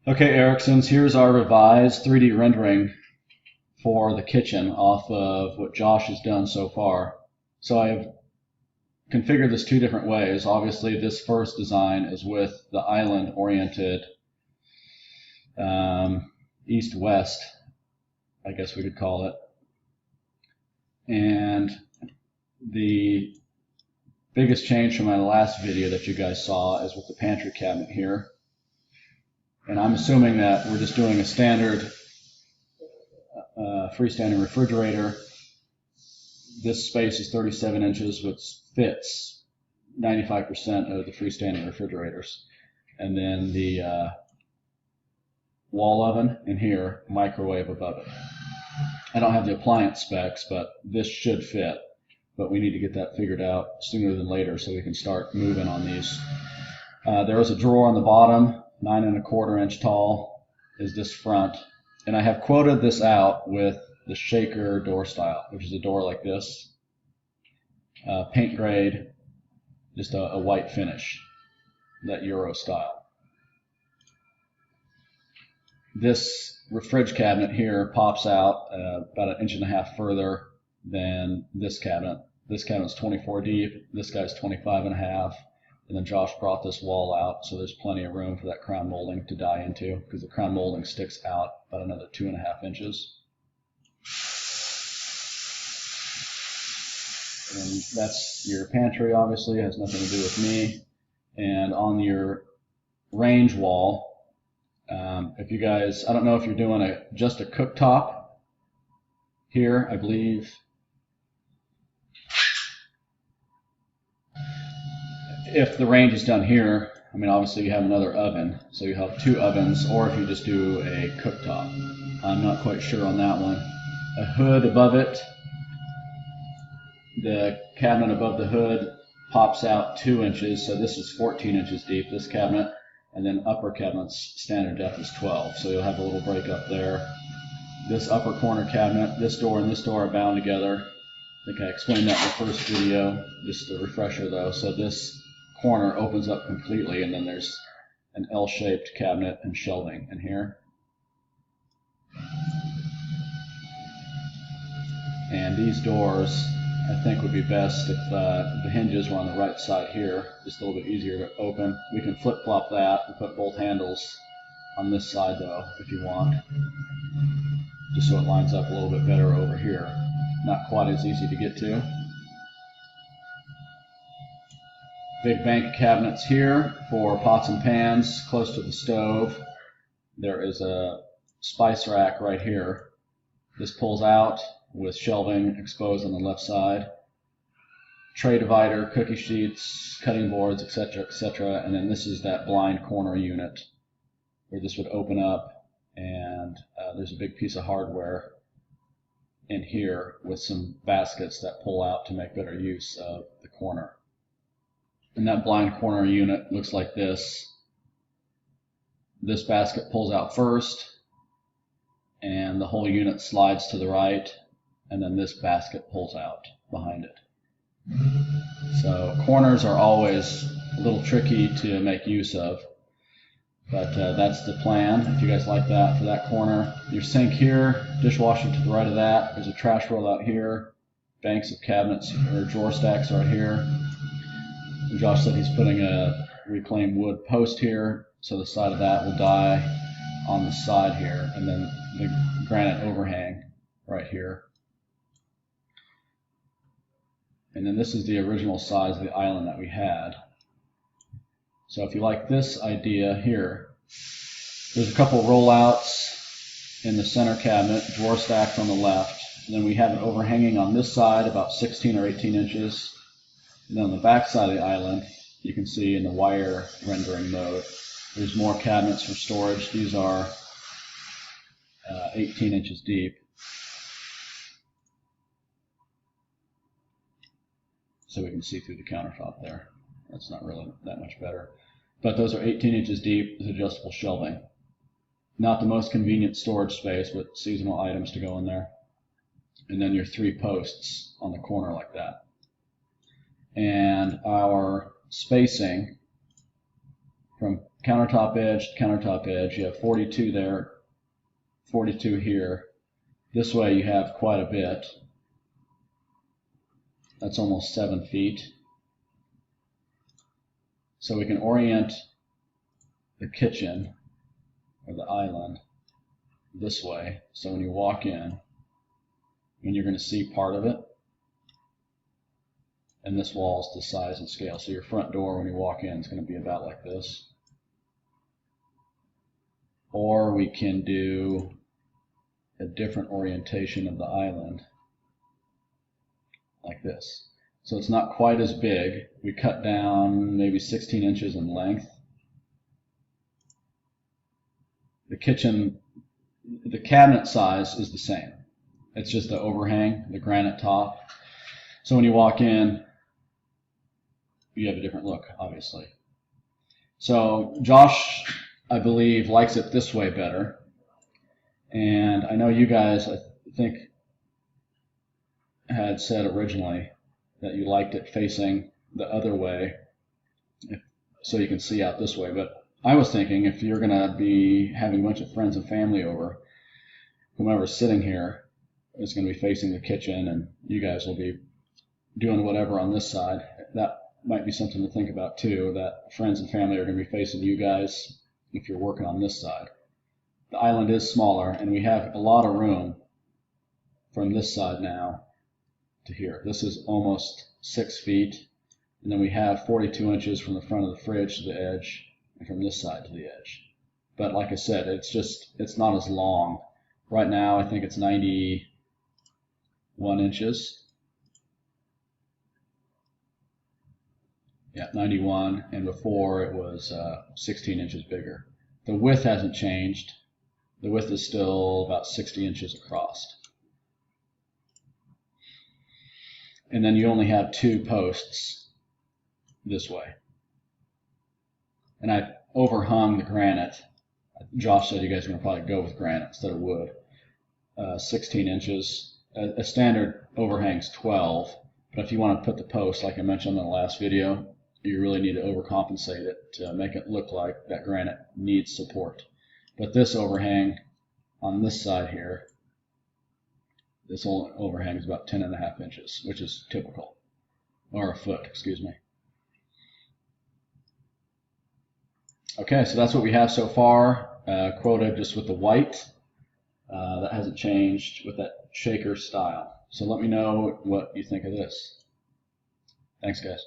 Okay, Erickson's, here's our revised 3D rendering for the kitchen off of what Josh has done so far. So I have configured this two different ways. Obviously, this first design is with the island oriented east-west, I guess we could call it. And the biggest change from my last video that you guys saw is with the pantry cabinet here. And I'm assuming that we're just doing a standard freestanding refrigerator. This space is 37 inches, which fits 95% of the freestanding refrigerators. And then the wall oven in here, microwave above it. I don't have the appliance specs, but this should fit. But we need to get that figured out sooner than later so we can start moving on these. There is a drawer on the bottom, 9¼ inch tall is this front. And I have quoted this out with the shaker door style, which is a door like this. Paint grade, just a white finish, that Euro style. This fridge cabinet here pops out about 1.5 inches further than this cabinet. This cabinet's 24 deep, this guy's 25.5. And then Josh brought this wall out, so there's plenty of room for that crown molding to die into, because the crown molding sticks out about another 2.5 inches. And that's your pantry, obviously, it has nothing to do with me. And on your range wall, if you guys, I don't know if you're doing just a cooktop here, I believe. If the range is done here, I mean, obviously you have another oven, so you have 2 ovens, or if you just do a cooktop. I'm not quite sure on that one. A hood above it, the cabinet above the hood pops out 2 inches, so this is 14 inches deep, this cabinet, and then upper cabinet's standard depth is 12, so you'll have a little break up there. This upper corner cabinet, this door and this door are bound together. I think I explained that in the first video, just a refresher though. So this corner opens up completely, and then there's an L-shaped cabinet and shelving in here. And these doors, I think, would be best if the hinges were on the right side here, just a little bit easier to open. We can flip-flop that and put both handles on this side though, if you want, just so it lines up a little bit better over here. Not quite as easy to get to. Big bank of cabinets here for pots and pans close to the stove. There is a spice rack right here. This pulls out with shelving exposed on the left side. Tray divider, cookie sheets, cutting boards, etc., etc. And then this is that blind corner unit where this would open up, and there's a big piece of hardware in here with some baskets that pull out to make better use of the corner. And that blind corner unit looks like this. This basket pulls out first, and the whole unit slides to the right, and then this basket pulls out behind it. So corners are always a little tricky to make use of, but that's the plan. If you guys like that for that corner. Your sink here, dishwasher to the right of that. There's a trash roll out here, banks of cabinets or drawer stacks right here. And Josh said he's putting a reclaimed wood post here, so the side of that will die on the side here, and then the granite overhang right here. And then this is the original size of the island that we had. So if you like this idea here, there's a couple rollouts in the center cabinet, drawer stacks on the left, and then we have it overhanging on this side about 16 or 18 inches. And then on the back side of the island, you can see in the wire rendering mode, there's more cabinets for storage. These are 18 inches deep. So we can see through the countertop there. That's not really that much better. But those are 18 inches deep with adjustable shelving. Not the most convenient storage space with seasonal items to go in there. And then your 3 posts on the corner like that. And our spacing from countertop edge to countertop edge. You have 42 there, 42 here. This way you have quite a bit. That's almost 7 feet. So we can orient the kitchen or the island this way. So when you walk in, and you're going to see part of it, and this wall is the size and scale. So your front door when you walk in is going to be about like this. Or we can do a different orientation of the island like this. So it's not quite as big. We cut down maybe 16 inches in length. The kitchen, the cabinet size is the same. It's just the overhang, the granite top. So when you walk in, you have a different look, obviously. So Josh, I believe, likes it this way better. And I know you guys, I think, had said originally that you liked it facing the other way, so you can see out this way. But I was thinking if you're going to be having a bunch of friends and family over, whomever's sitting here is going to be facing the kitchen, and you guys will be doing whatever on this side. That might be something to think about too, that friends and family are going to be facing you guys if you're working on this side. The island is smaller, and we have a lot of room from this side now to here. This is almost 6 feet, and then we have 42 inches from the front of the fridge to the edge, and from this side to the edge. But like I said, it's not as long. Right now, I think it's 91 inches. Yeah, 91, and before it was 16 inches bigger. The width hasn't changed. The width is still about 60 inches across. And then you only have 2 posts this way. And I overhung the granite. Josh said you guys are going to probably go with granite instead of wood. 16 inches. A standard overhang's 12. But if you want to put the post, like I mentioned in the last video, you really need to overcompensate it to make it look like that granite needs support. But this overhang on this side here, this overhang is about 10.5 inches, which is typical, or a foot, excuse me. Okay, so that's what we have so far, quoted just with the white. That hasn't changed with that shaker style. So let me know what you think of this. Thanks, guys.